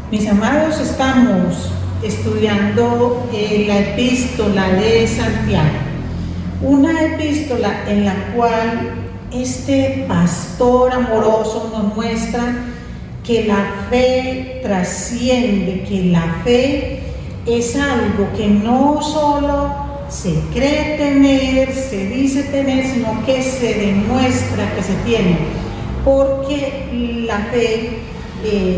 Mis amados, estamos estudiando la epístola de Santiago, una epístola en la cual este pastor amoroso nos muestra que la fe trasciende, que la fe es algo que no solo se cree tener, se dice tener, sino que se demuestra que se tiene, porque la fe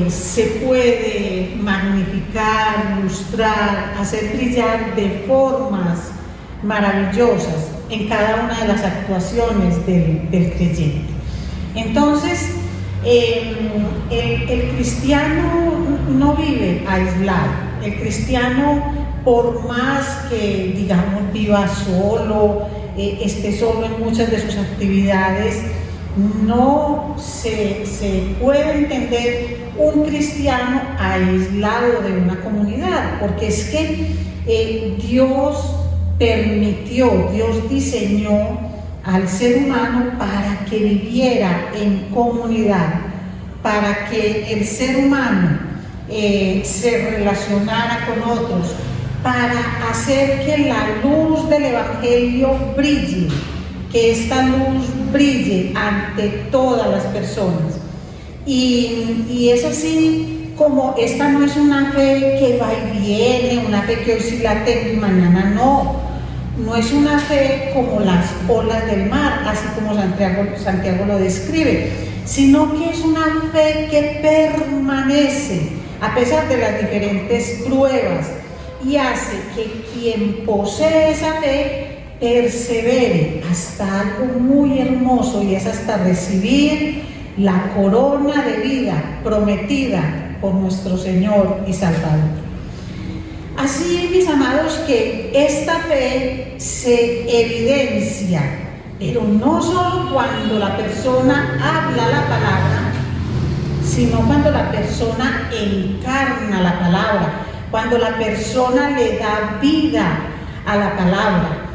se puede magnificar, ilustrar, hacer brillar de formas maravillosas en cada una de las actuaciones del creyente. Entonces, el cristiano no vive aislado. El cristiano, por más que, digamos, viva solo, esté solo en muchas de sus actividades, no se puede entender un cristiano aislado de una comunidad, porque es que Dios permitió, Dios diseñó al ser humano para que viviera en comunidad, para que el ser humano se relacionara con otros, para hacer que la luz del Evangelio brille, que esta luz brille ante todas las personas. Y es así como esta no es una fe que va y viene, una fe que hoy sí la tengo y mañana no es una fe como las olas del mar, así como Santiago lo describe, sino que es una fe que permanece a pesar de las diferentes pruebas y hace que quien posee esa fe persevere hasta algo muy hermoso, y es hasta recibir la corona de vida prometida por nuestro Señor y Salvador. Así, mis amados, que esta fe se evidencia, pero no solo cuando la persona habla la palabra, sino cuando la persona encarna la palabra, cuando la persona le da vida a la palabra,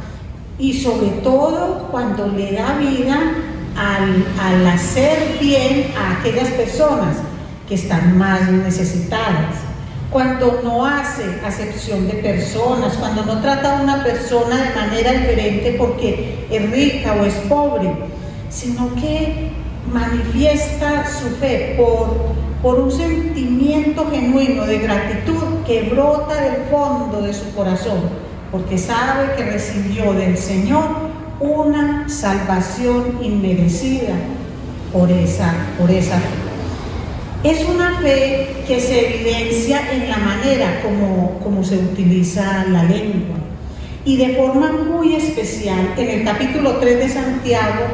y sobre todo cuando le da vida al hacer bien a aquellas personas que están más necesitadas, cuando no hace acepción de personas, cuando no trata a una persona de manera diferente porque es rica o es pobre, sino que manifiesta su fe por un sentimiento genuino de gratitud que brota del fondo de su corazón, porque sabe que recibió del Señor una salvación inmerecida por esa fe. Es una fe que se evidencia en la manera como se utiliza la lengua, y de forma muy especial en el capítulo 3 de Santiago.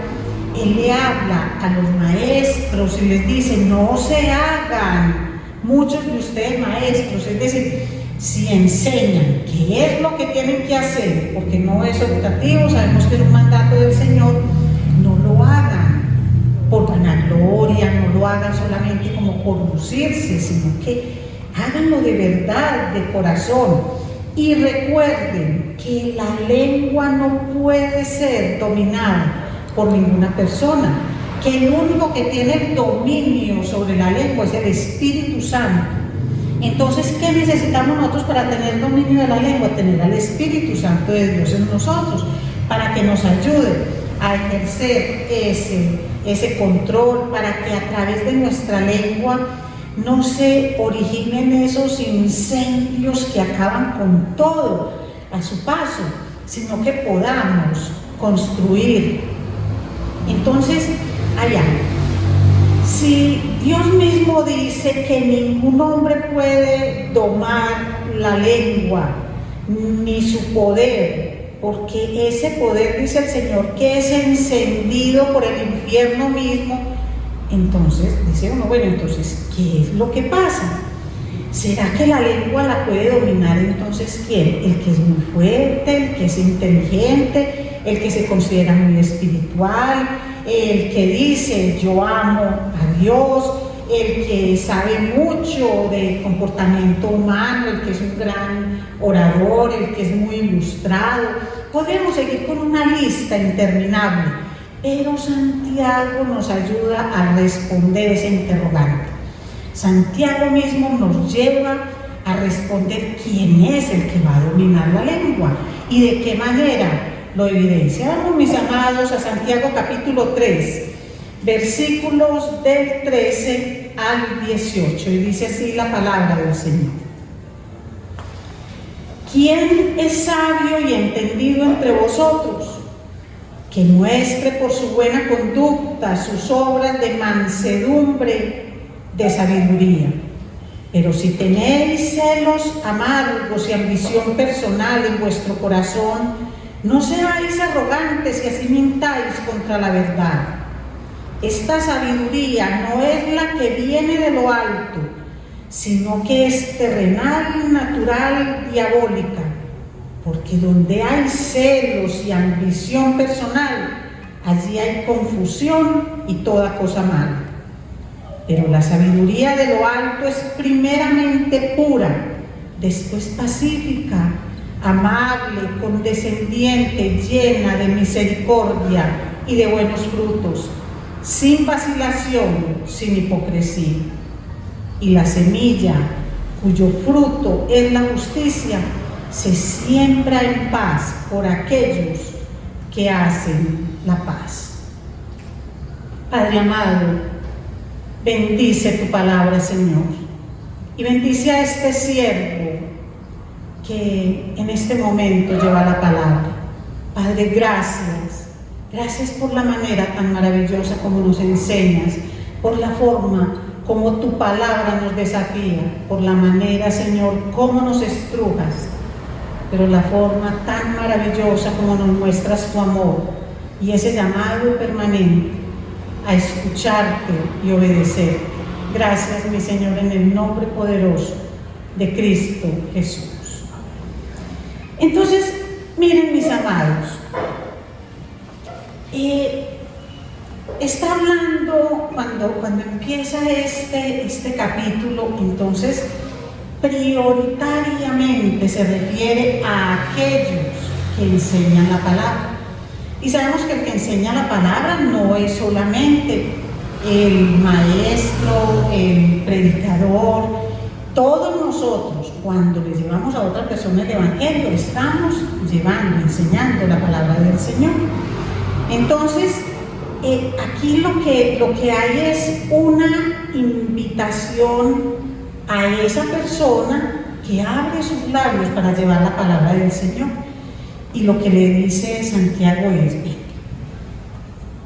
Él le habla a los maestros y les dice: no se hagan muchos de ustedes maestros, es decir, si enseñan qué es lo que tienen que hacer, porque no es optativo, sabemos que es un mandato del Señor, no lo hagan por vanagloria, no lo hagan solamente como por lucirse, sino que háganlo de verdad, de corazón. Y recuerden que la lengua no puede ser dominada por ninguna persona, que el único que tiene dominio sobre la lengua es el Espíritu Santo. Entonces, ¿qué necesitamos nosotros para tener dominio de la lengua? Tener al Espíritu Santo de Dios en nosotros, para que nos ayude a ejercer ese control, para que a través de nuestra lengua no se originen esos incendios que acaban con todo a su paso, sino que podamos construir. Entonces, allá, si Dios mismo dice que ningún hombre puede domar la lengua ni su poder, porque ese poder, dice el Señor, que es encendido por el infierno mismo, entonces dice uno, bueno, entonces, ¿qué es lo que pasa? ¿Será que la lengua la puede dominar entonces quién? El que es muy fuerte, el que es inteligente, el que se considera muy espiritual, el que dice yo amo a Dios, el que sabe mucho de comportamiento humano, el que es un gran orador, el que es muy ilustrado. Podemos seguir con una lista interminable, pero Santiago nos ayuda a responder ese interrogante. Santiago mismo nos lleva a responder quién es el que va a dominar la lengua y de qué manera lo evidencia. Vamos, mis amados, a Santiago capítulo 3, versículos del 13 al 18, y dice así la palabra del Señor. ¿Quién es sabio y entendido entre vosotros? Que muestre por su buena conducta sus obras de mansedumbre, de sabiduría. Pero si tenéis celos amargos y ambición personal en vuestro corazón, no seáis arrogantes y así mintáis contra la verdad. Esta sabiduría no es la que viene de lo alto, sino que es terrenal, natural, diabólica. Porque donde hay celos y ambición personal, allí hay confusión y toda cosa mala. Pero la sabiduría de lo alto es primeramente pura, después pacífica, amable, condescendiente, llena de misericordia y de buenos frutos, sin vacilación, sin hipocresía. Y la semilla, cuyo fruto es la justicia, se siembra en paz por aquellos que hacen la paz. Padre amado, bendice tu palabra, Señor, y bendice a este siervo que en este momento lleva la palabra. Padre, gracias por la manera tan maravillosa como nos enseñas, por la forma como tu palabra nos desafía, por la manera, Señor, como nos estrujas, pero la forma tan maravillosa como nos muestras tu amor y ese llamado permanente a escucharte y obedecerte. Gracias, mi Señor, en el nombre poderoso de Cristo Jesús. Entonces, miren, mis amados, está hablando, cuando empieza este capítulo, entonces prioritariamente se refiere a aquellos que enseñan la palabra. Y sabemos que el que enseña la palabra no es solamente el maestro, el predicador. Todos nosotros, cuando le llevamos a otra persona el evangelio, estamos enseñando la palabra del Señor. Entonces, aquí lo que hay es una invitación a esa persona que abre sus labios para llevar la palabra del Señor. Y lo que le dice Santiago es: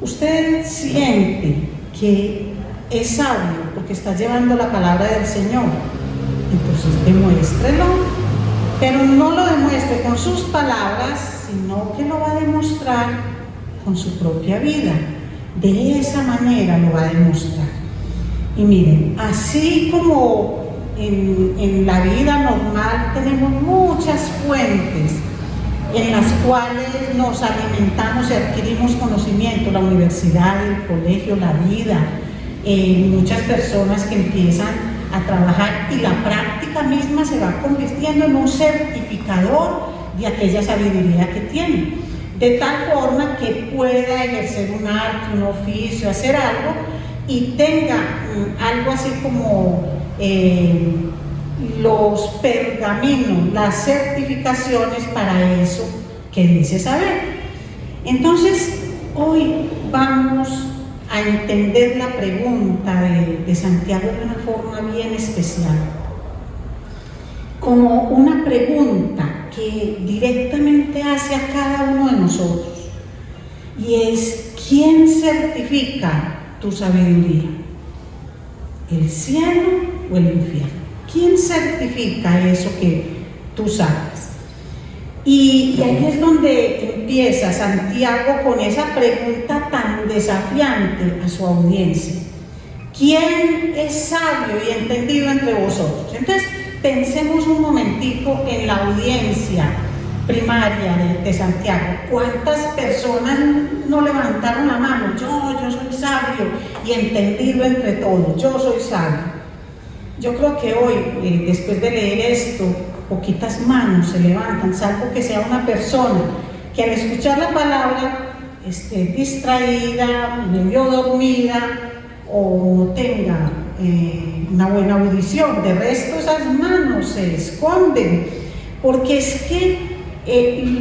usted siente que es sabio porque está llevando la palabra del Señor, entonces demuéstrelo, pero no lo demuestre con sus palabras, sino que lo va a demostrar con su propia vida. De esa manera lo va a demostrar. Y miren, así como en la vida normal tenemos muchas fuentes en las cuales nos alimentamos y adquirimos conocimiento, la universidad, el colegio, la vida, muchas personas que empiezan a trabajar y la práctica misma se va convirtiendo en un certificador de aquella sabiduría que tienen, de tal forma que pueda ejercer un arte, un oficio, hacer algo y tenga algo así como los pergaminos, las certificaciones para eso que dice saber. Entonces, hoy vamos a entender la pregunta de Santiago de una forma bien especial, como una pregunta que directamente hace a cada uno de nosotros, y es: ¿quién certifica tu sabiduría? ¿El cielo o el infierno? ¿Quién certifica eso que tú sabes? Y ahí es donde empieza Santiago con esa pregunta tan desafiante a su audiencia: ¿quién es sabio y entendido entre vosotros? Entonces, pensemos un momentico en la audiencia primaria de Santiago. ¿Cuántas personas no levantaron la mano? Yo soy sabio y entendido entre todos, yo soy sabio. Yo creo que hoy, después de leer esto, poquitas manos se levantan, salvo que sea una persona que al escuchar la palabra esté distraída, medio dormida o tenga una buena audición. De resto, esas manos se esconden, porque es que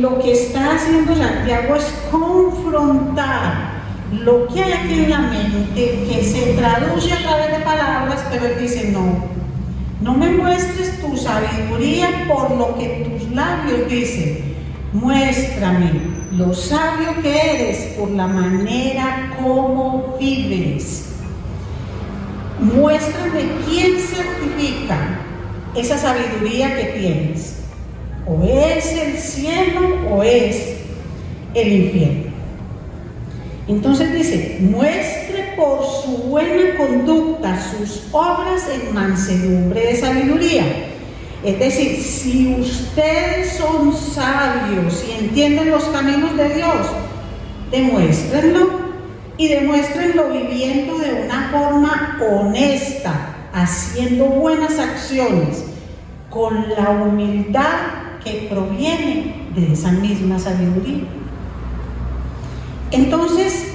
lo que está haciendo Santiago es confrontar lo que hay aquí en la mente, que se traduce a través de palabras, pero él dice: no me muestres tu sabiduría por lo que tus labios dicen, muéstrame lo sabio que eres por la manera como vives. Muéstrame quién certifica esa sabiduría que tienes. O es el cielo o es el infierno. Entonces dice: muestre por su buena conducta sus obras en mansedumbre de sabiduría. Es decir, si ustedes son sabios y entienden los caminos de Dios, demuéstrenlo, y demuéstrenlo viviendo de una forma honesta, haciendo buenas acciones, con la humildad que proviene de esa misma sabiduría. Entonces,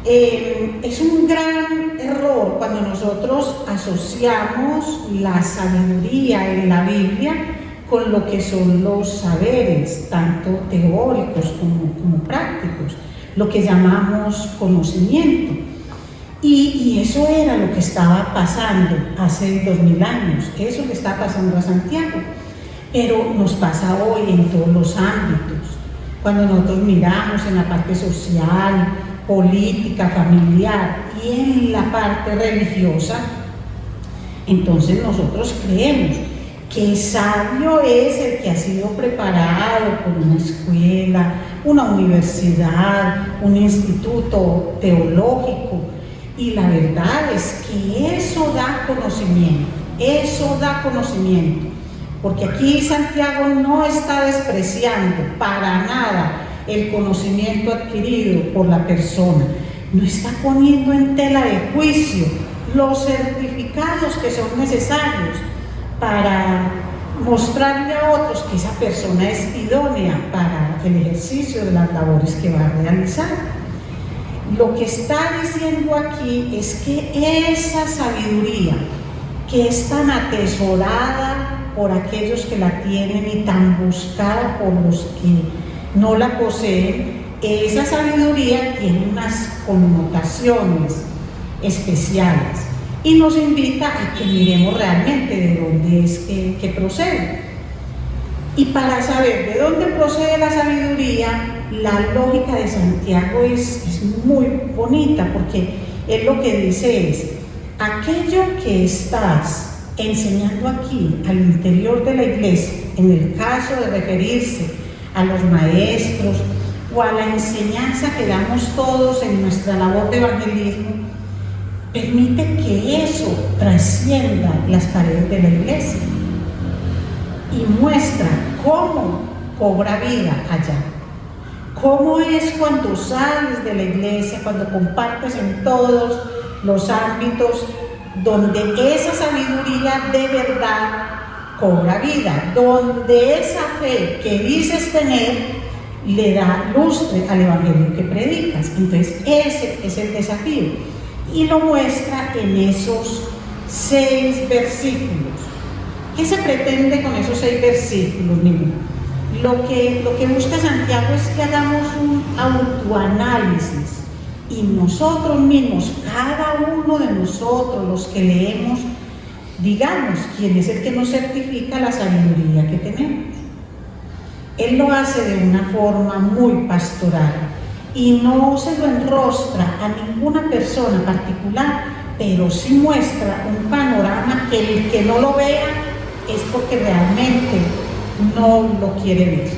es un gran error cuando nosotros asociamos la sabiduría en la Biblia con lo que son los saberes, tanto teóricos como prácticos, lo que llamamos conocimiento. Y eso era lo que estaba pasando hace 2000 años, eso le está pasando a Santiago, pero nos pasa hoy en todos los ámbitos. Cuando nosotros miramos en la parte social, política, familiar y en la parte religiosa, entonces nosotros creemos que sabio es el que ha sido preparado por una escuela, una universidad, un instituto teológico, y la verdad es que eso da conocimiento, porque aquí Santiago no está despreciando para nada el conocimiento adquirido por la persona, no está poniendo en tela de juicio los certificados que son necesarios para mostrarle a otros que esa persona es idónea para el ejercicio de las labores que va a realizar. Lo que está diciendo aquí es que esa sabiduría que es tan atesorada por aquellos que la tienen y tan buscada por los que no la poseen, esa sabiduría tiene unas connotaciones especiales y nos invita a que miremos realmente de dónde es que procede. Y para saber de dónde procede la sabiduría, la lógica de Santiago es muy bonita, porque él lo que dice es: aquello que estás enseñando aquí al interior de la iglesia, en el caso de referirse a los maestros o a la enseñanza que damos todos en nuestra labor de evangelismo, permite que eso trascienda las paredes de la iglesia y muestra cómo cobra vida allá. Cómo es cuando sales de la iglesia, cuando compartes en todos los ámbitos donde esa sabiduría de verdad cobra vida, donde esa fe que dices tener le da lustre al evangelio que predicas. Entonces ese es el desafío, y lo muestra en esos 6 versículos. ¿Qué se pretende con esos 6 versículos? Miren, lo que busca Santiago es que hagamos un autoanálisis, y nosotros mismos, cada uno de nosotros, los que leemos, digamos quién es el que nos certifica la sabiduría que tenemos. Él lo hace de una forma muy pastoral y no se lo enrostra a ninguna persona particular, pero sí muestra un panorama que el que no lo vea es porque realmente no lo quiere ver.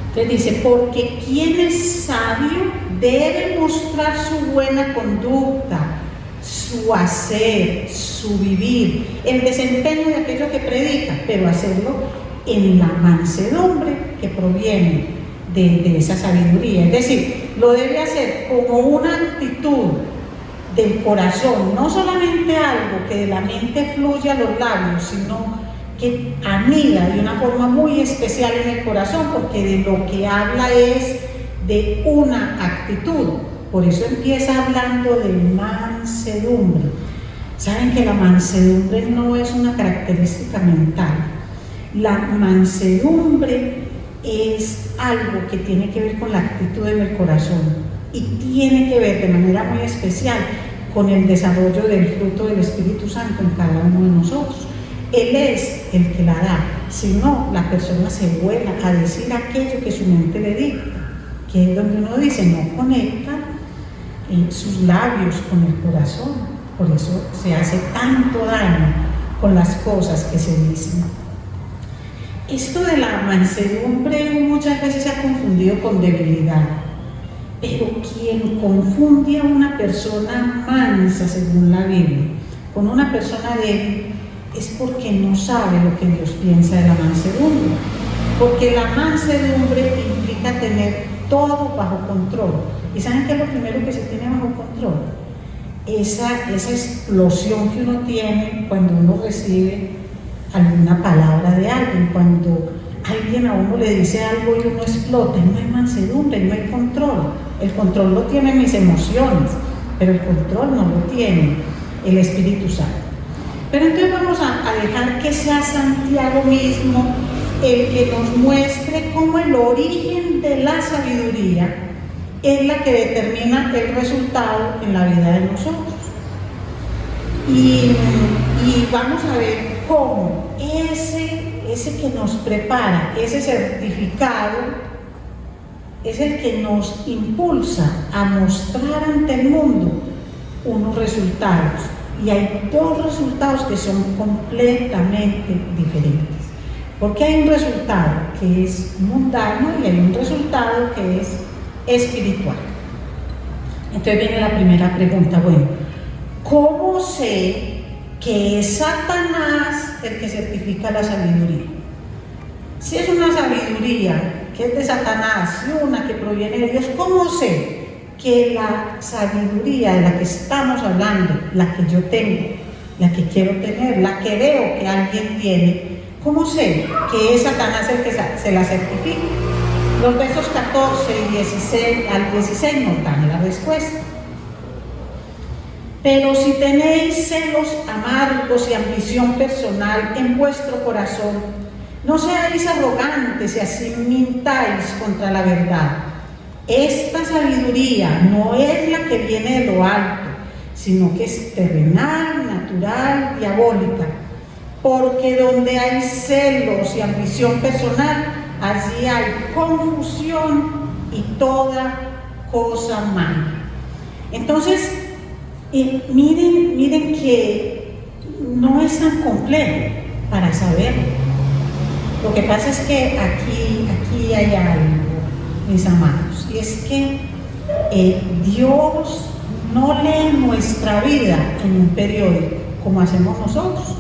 Entonces dice: porque quien es sabio debe mostrar su buena conducta, su hacer, su vivir, el desempeño de aquello que predica, pero hacerlo en la mansedumbre que proviene de esa sabiduría. Es decir, lo debe hacer como una actitud del corazón, no solamente algo que de la mente fluye a los labios, sino que anida de una forma muy especial en el corazón, porque de lo que habla es de una actitud. Por eso empieza hablando de mansedumbre. Saben que la mansedumbre no es una característica mental. La mansedumbre es algo que tiene que ver con la actitud en el corazón y tiene que ver de manera muy especial con el desarrollo del fruto del Espíritu Santo en cada uno de nosotros. Él es el que la da, si no, la persona se vuela a decir aquello que su mente le dicta, que es donde uno dice, no conecta sus labios con el corazón, por eso se hace tanto daño con las cosas que se dicen. Esto de la mansedumbre muchas veces se ha confundido con debilidad, pero quien confunde a una persona mansa, según la Biblia, con una persona débil, es porque no sabe lo que Dios piensa de la mansedumbre, porque la mansedumbre implica tener todo bajo control. ¿Y saben qué es lo primero que se tiene bajo control? Esa explosión que uno tiene cuando uno recibe alguna palabra de alguien, cuando alguien a uno le dice algo y uno explota. No hay mansedumbre, no hay control. El control lo tienen mis emociones, pero el control no lo tiene el Espíritu Santo. Pero entonces vamos a dejar que sea Santiago mismo el que nos muestre cómo el origen de la sabiduría es la que determina el resultado en la vida de nosotros. Y vamos a ver cómo ese que nos prepara, ese certificado, es el que nos impulsa a mostrar ante el mundo unos resultados. Y hay dos resultados que son completamente diferentes. Porque hay un resultado que es mundano y hay un resultado que es espiritual. Entonces viene la primera pregunta, bueno, ¿cómo sé que es Satanás el que certifica la sabiduría? Si es una sabiduría que es de Satanás y una que proviene de Dios, ¿cómo sé que la sabiduría de la que estamos hablando, la que yo tengo, la que quiero tener, la que veo que alguien tiene, cómo sé que es Satanás el que se la certifica? Los versos 14 y 16 al 16 nos dan la respuesta. Pero si tenéis celos amargos y ambición personal en vuestro corazón, no seáis arrogantes y así mintáis contra la verdad. Esta sabiduría no es la que viene de lo alto, sino que es terrenal, natural, diabólica. Porque donde hay celos y ambición personal, allí hay confusión y toda cosa mala. Entonces, miren que no es tan complejo para saberlo. Lo que pasa es que aquí hay algo, mis amados, y es que Dios no lee nuestra vida en un periódico como hacemos nosotros,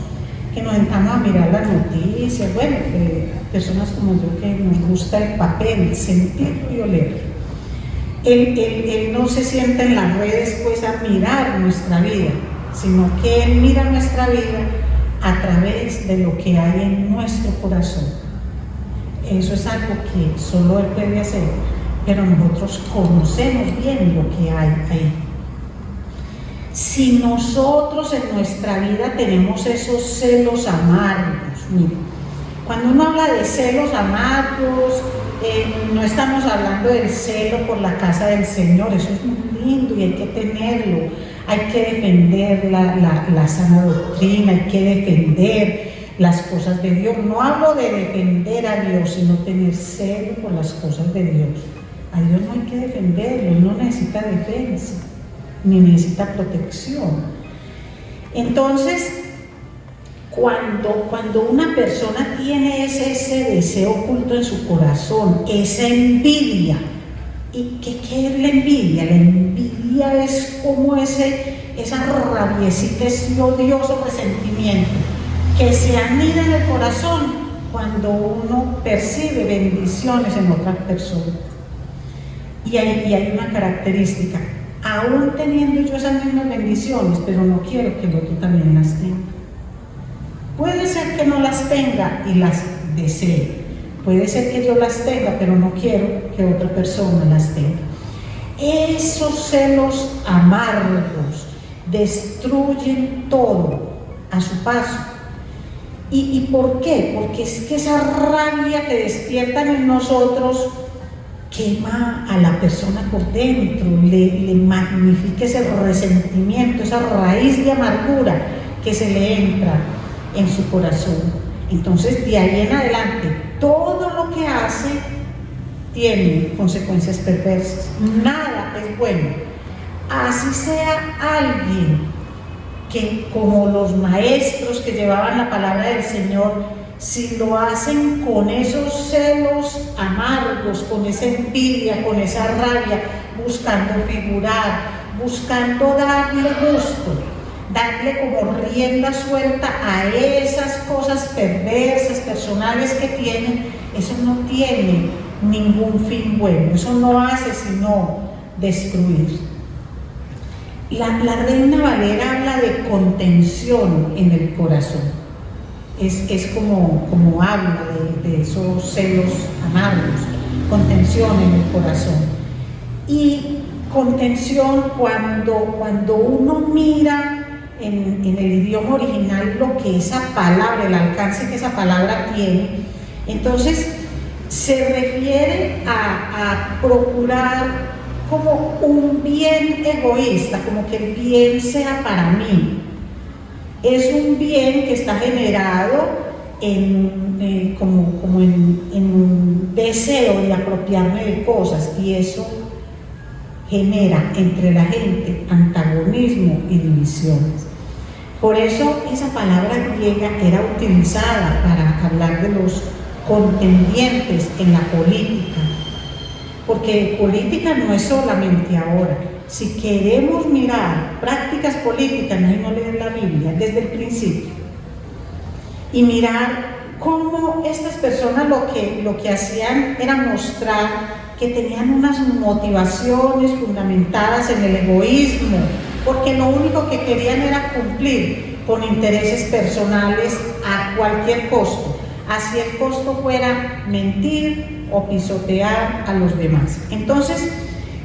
que nos sentamos a mirar las noticias, bueno, personas como yo que nos gusta el papel, sentirlo y olerlo. Él no se sienta en las redes pues a mirar nuestra vida, sino que Él mira nuestra vida a través de lo que hay en nuestro corazón. Eso es algo que solo Él puede hacer, pero nosotros conocemos bien lo que hay ahí. Si nosotros en nuestra vida tenemos esos celos amargos, mire, cuando uno habla de celos amargos, no estamos hablando del celo por la casa del Señor, eso es muy lindo y hay que tenerlo, hay que defender la sana doctrina, hay que defender las cosas de Dios. No hablo de defender a Dios, sino tener celo por las cosas de Dios. A Dios no hay que defenderlo, Él no necesita defensa, ni necesita protección. Entonces, cuando una persona tiene ese deseo oculto en su corazón, esa envidia, ¿y qué es la envidia? La envidia es como esa rabiecita, ese odioso resentimiento que se anida en el corazón cuando uno percibe bendiciones en otras personas. Y hay una característica, aún teniendo yo esas mismas bendiciones, pero no quiero que el otro también las tenga. Puede ser que no las tenga y las desee. Puede ser que yo las tenga, pero no quiero que otra persona las tenga. Esos celos amargos destruyen todo a su paso. ¿Y por qué? Porque es que esa rabia que despiertan en nosotros quema a la persona por dentro, le magnifica ese resentimiento, esa raíz de amargura que se le entra en su corazón. Entonces, de ahí en adelante, todo lo que hace tiene consecuencias perversas. Nada es bueno. Así sea alguien que, como los maestros que llevaban la palabra del Señor, si lo hacen con esos celos amargos, con esa envidia, con esa rabia, buscando figurar, buscando darle gusto, darle como rienda suelta a esas cosas perversas, personales que tienen, eso no tiene ningún fin bueno, eso no hace sino destruir. La Reina Valera habla de contención en el corazón. Es como habla de esos celos amargos, contención en el corazón. Y contención cuando uno mira en el idioma original lo que esa palabra, el alcance que esa palabra tiene, entonces se refiere a procurar como un bien egoísta, como que el bien sea para mí. Es un bien que está generado como en un deseo de apropiarme de cosas, y eso genera entre la gente antagonismo y divisiones. Por eso esa palabra griega era utilizada para hablar de los contendientes en la política, porque política no es solamente ahora. Si queremos mirar prácticas políticas, no leer la Biblia desde el principio y mirar cómo estas personas lo que hacían era mostrar que tenían unas motivaciones fundamentadas en el egoísmo, porque lo único que querían era cumplir con intereses personales a cualquier costo, así el costo fuera mentir o pisotear a los demás. Entonces,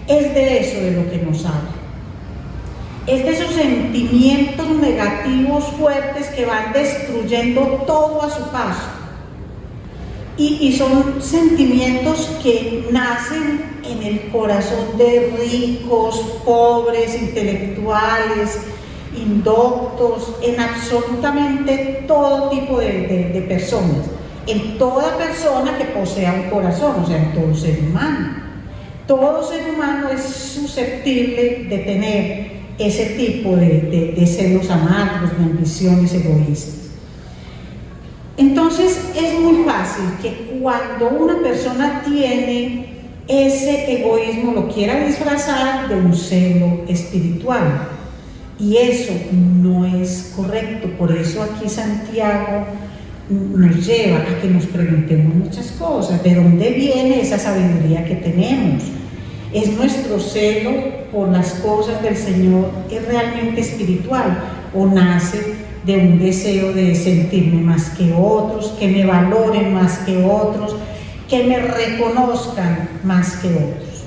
es de eso de lo que nos habla. Es de esos sentimientos negativos fuertes que van destruyendo todo a su paso. Y son sentimientos que nacen en el corazón de ricos, pobres, intelectuales, indoctos, en absolutamente todo tipo de personas. En toda persona que posea un corazón, o sea, en todo ser humano. Todo ser humano es susceptible de tener ese tipo de celos amargos, de ambiciones egoístas. Entonces es muy fácil que cuando una persona tiene ese egoísmo lo quiera disfrazar de un celo espiritual, y eso no es correcto. Por eso aquí Santiago nos lleva a que nos preguntemos muchas cosas. ¿De dónde viene esa sabiduría que tenemos? ¿Es nuestro celo por las cosas del Señor es realmente espiritual, o nace de un deseo de sentirme más que otros, que me valoren más que otros, que me reconozcan más que otros?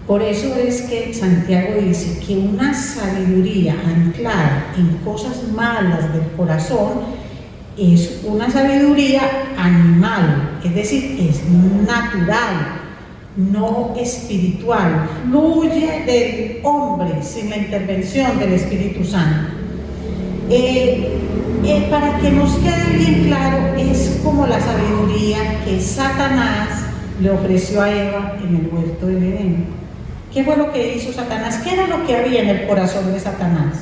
Por eso es que Santiago dice que una sabiduría anclada en cosas malas del corazón es una sabiduría animal, es decir, es natural, no espiritual, fluye del hombre sin la intervención del Espíritu Santo. Para que nos quede bien claro, es como la sabiduría que Satanás le ofreció a Eva en el huerto del Edén. ¿Qué fue lo que hizo Satanás? ¿Qué era lo que había en el corazón de Satanás?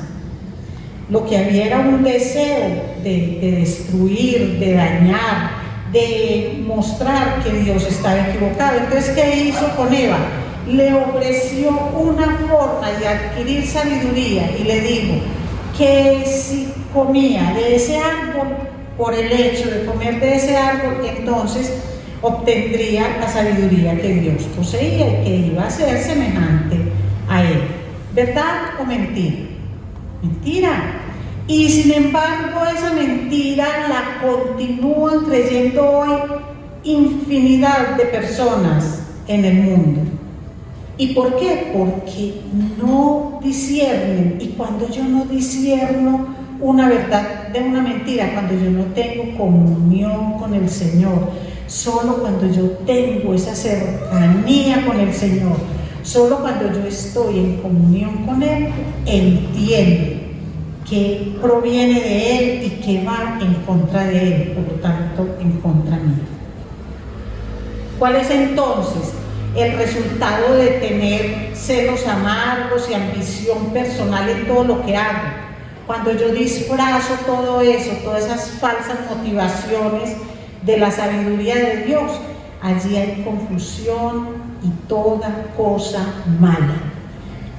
Lo que había era un deseo de destruir, de dañar, de mostrar que Dios estaba equivocado. Entonces, ¿qué hizo con Eva? Le ofreció una forma de adquirir sabiduría y le dijo que si comía de ese árbol, por el hecho de comer de ese árbol, entonces obtendría la sabiduría que Dios poseía y que iba a ser semejante a él. ¿Verdad o mentira? Mentira. Y sin embargo, esa mentira la continúan creyendo hoy infinidad de personas en el mundo. ¿Y por qué? Porque no disciernen. Y cuando yo no discierno una verdad de una mentira, cuando yo no tengo comunión con el Señor, solo cuando yo tengo esa cercanía con el Señor, solo cuando yo estoy en comunión con Él, entiendo que proviene de Él y que va en contra de Él, por lo tanto, en contra mía. ¿Cuál es entonces el resultado de tener celos amargos y ambición personal en todo lo que hago? Cuando yo disfrazo todo eso, todas esas falsas motivaciones de la sabiduría de Dios, allí hay confusión y toda cosa mala.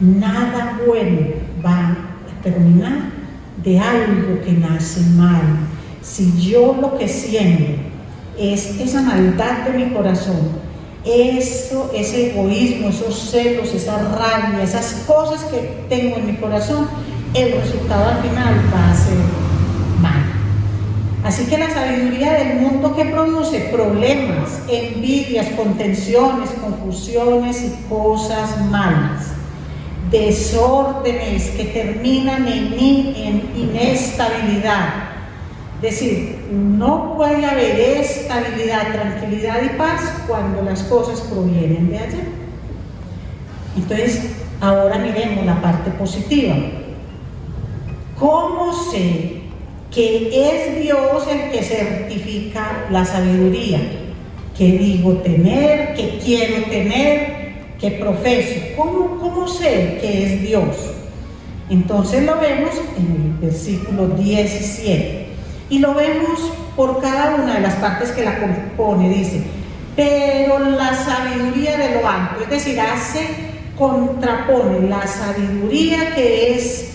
Nada bueno va a terminar de algo que nace mal. Si yo lo que siento es esa maldad de mi corazón, ese egoísmo, esos celos, esa rabia, esas cosas que tengo en mi corazón, el resultado al final va a ser mal. Así que la sabiduría del mundo, que produce problemas, envidias, contenciones, confusiones y cosas malas, desórdenes que terminan en inestabilidad. Es decir, no puede haber estabilidad, tranquilidad y paz cuando las cosas provienen de allá. Entonces, ahora miremos la parte positiva. ¿Cómo sé que es Dios el que certifica la sabiduría? ¿Qué digo tener? ¿Qué quiero tener? ¿Qué profeso? ¿Cómo sé que es Dios? Entonces lo vemos en el versículo 17. Y lo vemos por cada una de las partes que la compone. Dice, pero la sabiduría de lo alto, es decir, contrapone la sabiduría que es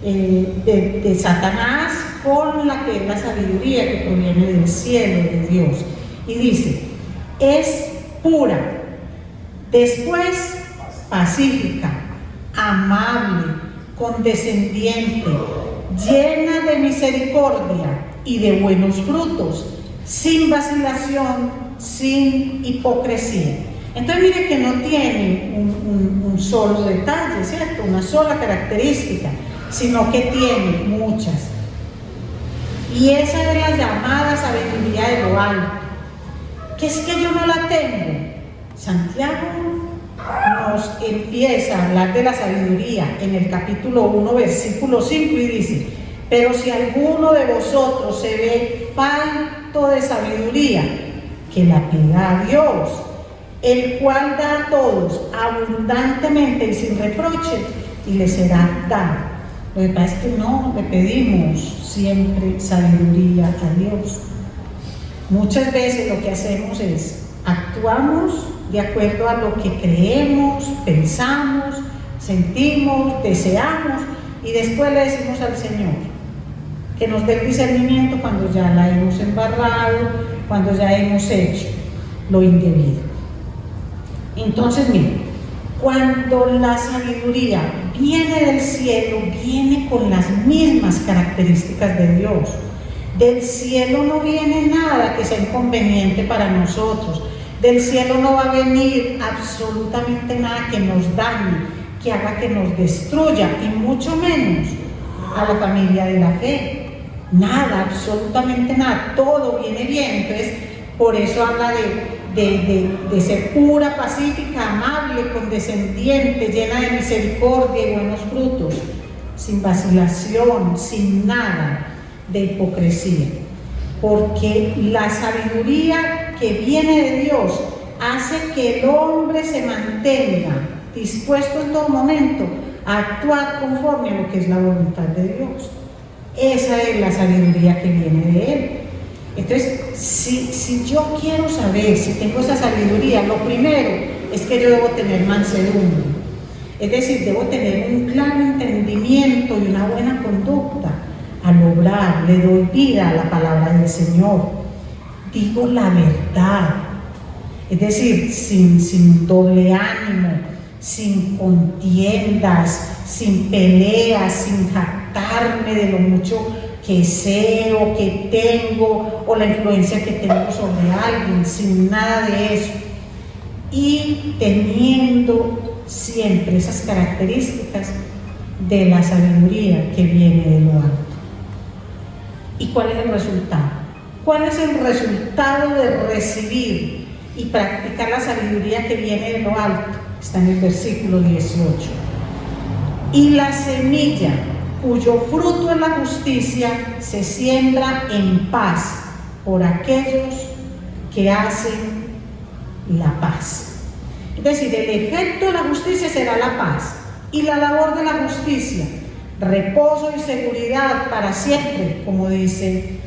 de Satanás con la que es la sabiduría que proviene del cielo, de Dios. Y dice, es pura, después pacífica, amable, condescendiente, llena de misericordia y de buenos frutos, sin vacilación, sin hipocresía. Entonces mire que no tiene un solo detalle, ¿cierto? Una sola característica, sino que tiene muchas. Y esa es la llamada sabiduría de lo alto. ¿Qué es que yo no la tengo? Santiago nos empieza a hablar de la sabiduría en el capítulo 1, versículo 5, y dice, pero si alguno de vosotros se ve falto de sabiduría, que la pida a Dios, el cual da a todos abundantemente y sin reproche, y le será dado. Lo que pasa es que no le pedimos siempre sabiduría a Dios. Muchas veces lo que hacemos es actuamos de acuerdo a lo que creemos, pensamos, sentimos, deseamos, y después le decimos al Señor que nos dé el discernimiento cuando ya la hemos embarrado, cuando ya hemos hecho lo indebido. Entonces, miren, cuando la sabiduría viene del cielo, viene con las mismas características de Dios. Del cielo no viene nada que sea inconveniente para nosotros. Del cielo no va a venir absolutamente nada que nos dañe, que haga que nos destruya, y mucho menos a la familia de la fe. Nada, absolutamente nada, todo viene bien. Entonces, por eso habla de ser pura, pacífica, amable, condescendiente, llena de misericordia y buenos frutos, sin vacilación, sin nada de hipocresía. Porque la sabiduría que viene de Dios hace que el hombre se mantenga dispuesto en todo momento a actuar conforme a lo que es la voluntad de Dios. Esa es la sabiduría que viene de Él. Entonces, si yo quiero saber si tengo esa sabiduría, lo primero es que yo debo tener mansedumbre. Es decir, debo tener un claro entendimiento y una buena conducta. Al obrar, le doy vida a la palabra del Señor. Digo la verdad. Es decir, sin doble ánimo, sin contiendas, sin peleas, sin jactarme de lo mucho que sé o que tengo, o la influencia que tengo sobre alguien, sin nada de eso. Y teniendo siempre esas características de la sabiduría que viene de lo alto. ¿Y cuál es el resultado? ¿Cuál es el resultado de recibir y practicar la sabiduría que viene de lo alto? Está en el versículo 18. Y la semilla cuyo fruto es la justicia se siembra en paz por aquellos que hacen la paz. Es decir, el efecto de la justicia será la paz, y la labor de la justicia, reposo y seguridad para siempre, como dice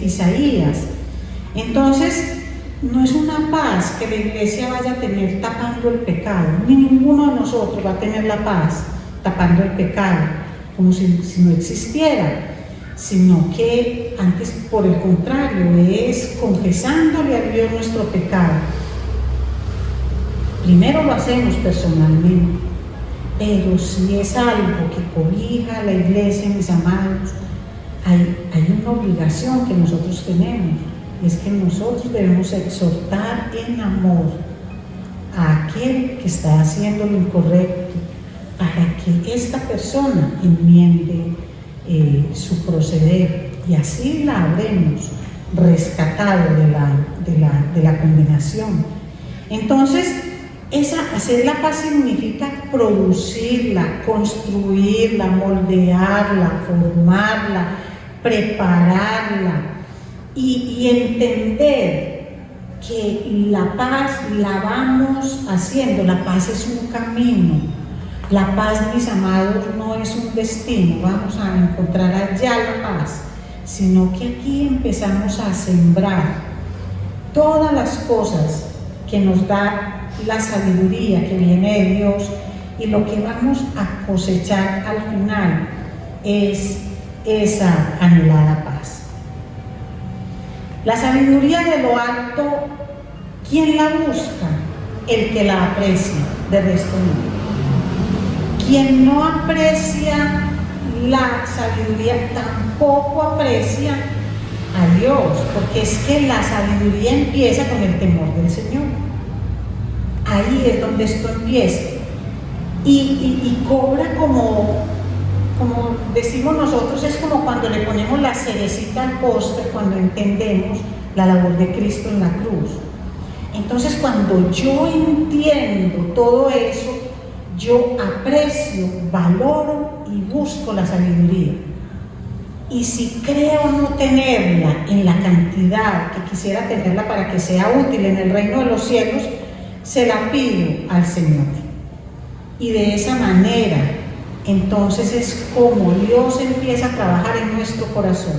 Isaías. Entonces, no es una paz que la iglesia vaya a tener tapando el pecado, ni ninguno de nosotros va a tener la paz tapando el pecado, como si no existiera, sino que antes, por el contrario, es confesándole a Dios nuestro pecado. Primero lo hacemos personalmente, pero si es algo que cobija a la iglesia, mis amados, hay una obligación que nosotros tenemos, y es que nosotros debemos exhortar en amor a aquel que está haciendo lo incorrecto, para que esta persona enmiende su proceder, y así la habremos rescatado de la condenación. Entonces, hacer la paz significa producirla, construirla, moldearla, formarla, prepararla, y entender que la paz la vamos haciendo. La paz es un camino. La paz, mis amados, no es un destino, vamos a encontrar allá la paz, sino que aquí empezamos a sembrar todas las cosas que nos da la sabiduría que viene de Dios, y lo que vamos a cosechar al final es esa anhelada paz. La sabiduría de lo alto, ¿quién la busca? El que la aprecia, de resto no. Quien no aprecia la sabiduría tampoco aprecia a Dios, porque es que la sabiduría empieza con el temor del Señor. Ahí es donde esto empieza, y cobra como decimos nosotros, es como cuando le ponemos la cerecita al postre, cuando entendemos la labor de Cristo en la cruz. Entonces, cuando yo entiendo todo eso, yo aprecio, valoro y busco la sabiduría. Y si creo no tenerla en la cantidad que quisiera tenerla para que sea útil en el reino de los cielos, se la pido al Señor. Y de esa manera, entonces es como Dios empieza a trabajar en nuestro corazón,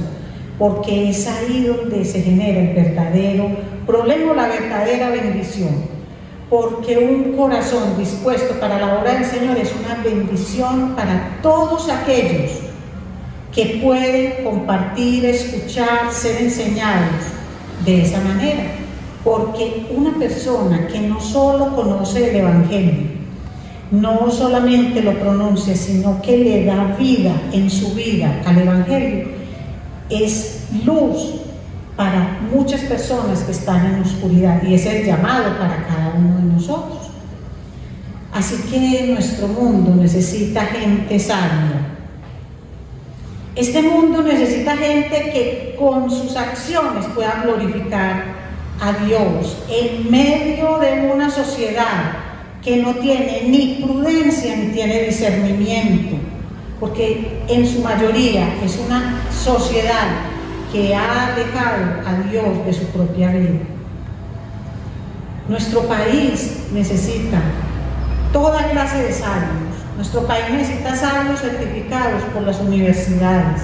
porque es ahí donde se genera el verdadero problema, la verdadera bendición. Porque un corazón dispuesto para la obra del Señor es una bendición para todos aquellos que pueden compartir, escuchar, ser enseñados de esa manera. Porque una persona que no solo conoce el Evangelio, no solamente lo pronuncia, sino que le da vida en su vida al Evangelio, es luz para muchas personas que están en oscuridad, y es el llamado para cada uno de nosotros. Así que nuestro mundo necesita gente sabia. Este mundo necesita gente que con sus acciones pueda glorificar a Dios en medio de una sociedad que no tiene ni prudencia ni tiene discernimiento, porque en su mayoría es una sociedad que ha dejado a Dios de su propia vida. Nuestro país necesita toda clase de sabios. Nuestro país necesita sabios certificados por las universidades,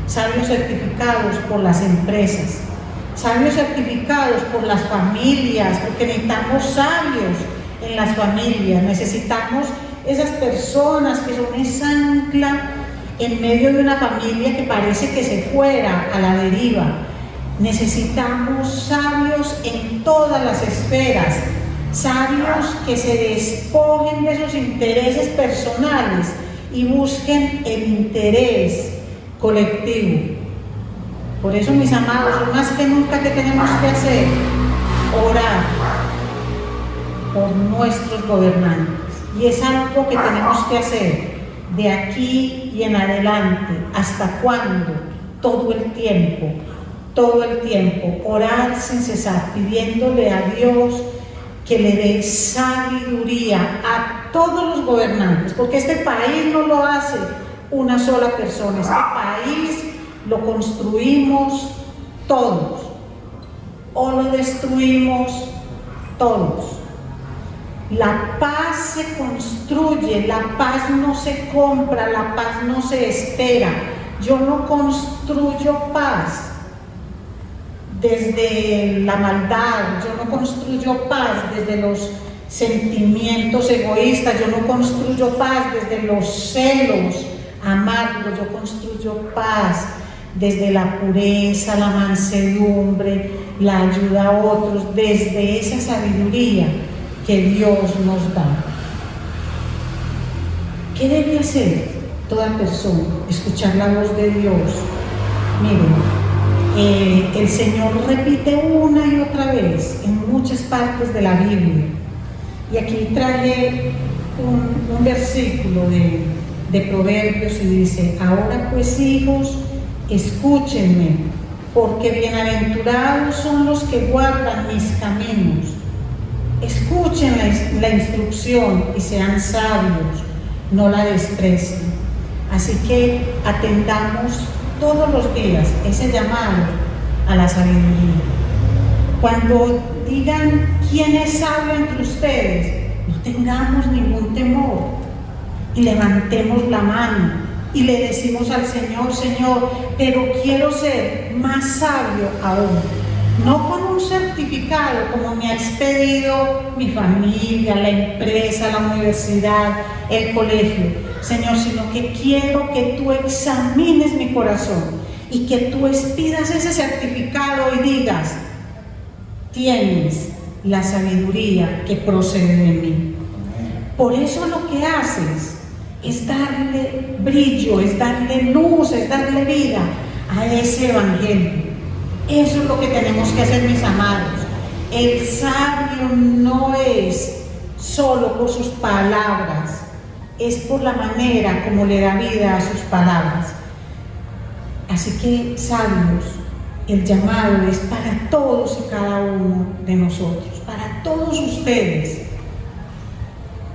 sabios certificados por las empresas, sabios certificados por las familias, porque necesitamos sabios en las familias. Necesitamos esas personas que son esa ancla en medio de una familia que parece que se fuera a la deriva. Necesitamos sabios en todas las esferas, sabios que se despojen de sus intereses personales y busquen el interés colectivo. Por eso, mis amados, más que nunca, ¿qué tenemos que hacer? Orar. por nuestros gobernantes. Y es algo que tenemos que hacer de aquí y en adelante. ¿Hasta cuándo? Todo el tiempo, orar sin cesar, pidiéndole a Dios que le dé sabiduría a todos los gobernantes, porque este país no lo hace una sola persona, este país lo construimos todos, o lo destruimos todos. La paz se construye, la paz no se compra, la paz no se espera. Yo no construyo paz desde la maldad, yo no construyo paz desde los sentimientos egoístas, yo no construyo paz desde los celos amargos, yo construyo paz desde la pureza, la mansedumbre, la ayuda a otros, desde esa sabiduría que Dios nos da. ¿Qué debe hacer toda persona? Escuchar la voz de Dios. Miren, el Señor repite una y otra vez en muchas partes de la Biblia. Y aquí traje un versículo de Proverbios y dice: ahora pues, hijos, escúchenme, porque bienaventurados son los que guardan mis caminos. Escuchen la instrucción y sean sabios, no la desprecien. Así que atendamos todos los días ese llamado a la sabiduría. Cuando digan quién es sabio entre ustedes, no tengamos ningún temor y levantemos la mano y le decimos al Señor: Señor, pero quiero ser más sabio aún. No con un certificado como me ha expedido mi familia, la empresa, la universidad, el colegio, Señor, sino que quiero que tú examines mi corazón y que tú expidas ese certificado y digas: tienes la sabiduría que procede de mí. Por eso lo que haces es darle brillo, es darle luz, es darle vida a ese evangelio. Eso es lo que tenemos que hacer, mis amados. El sabio no es solo por sus palabras, es por la manera como le da vida a sus palabras. Así que, sabios, el llamado es para todos y cada uno de nosotros, para todos ustedes,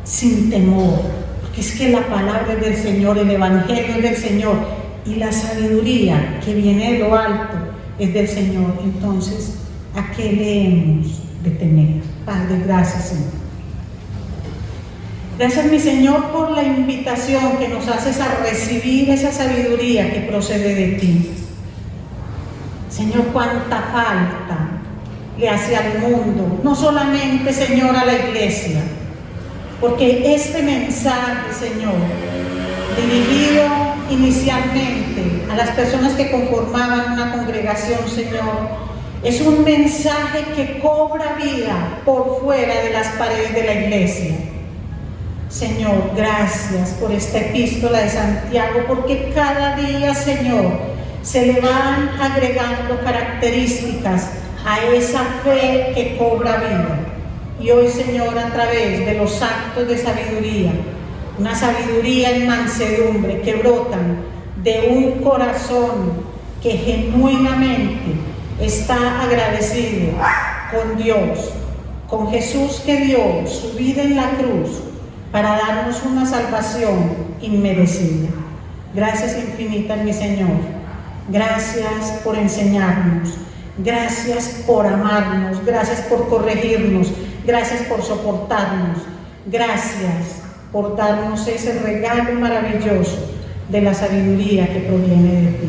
sin temor, porque es que la palabra es del Señor, el evangelio es del Señor, y la sabiduría que viene de lo alto es del Señor. Entonces, ¿a qué le hemos de temer? Padre, gracias, Señor. Gracias, mi Señor, por la invitación que nos haces a recibir esa sabiduría que procede de ti. Señor, cuánta falta le hace al mundo, no solamente, Señor, a la iglesia, porque este mensaje, Señor, dirigido inicialmente a las personas que conformaban una congregación, Señor, es un mensaje que cobra vida por fuera de las paredes de la iglesia. Señor, gracias por esta epístola de Santiago, porque cada día, Señor, se le van agregando características a esa fe que cobra vida. Y hoy, Señor, a través de los actos de sabiduría, una sabiduría en mansedumbre que brotan de un corazón que genuinamente está agradecido con Dios, con Jesús que dio su vida en la cruz para darnos una salvación inmerecida. Gracias infinitas, mi Señor. Gracias por enseñarnos. Gracias por amarnos. Gracias por corregirnos. Gracias por soportarnos. Gracias por darnos ese regalo maravilloso de la sabiduría que proviene de ti.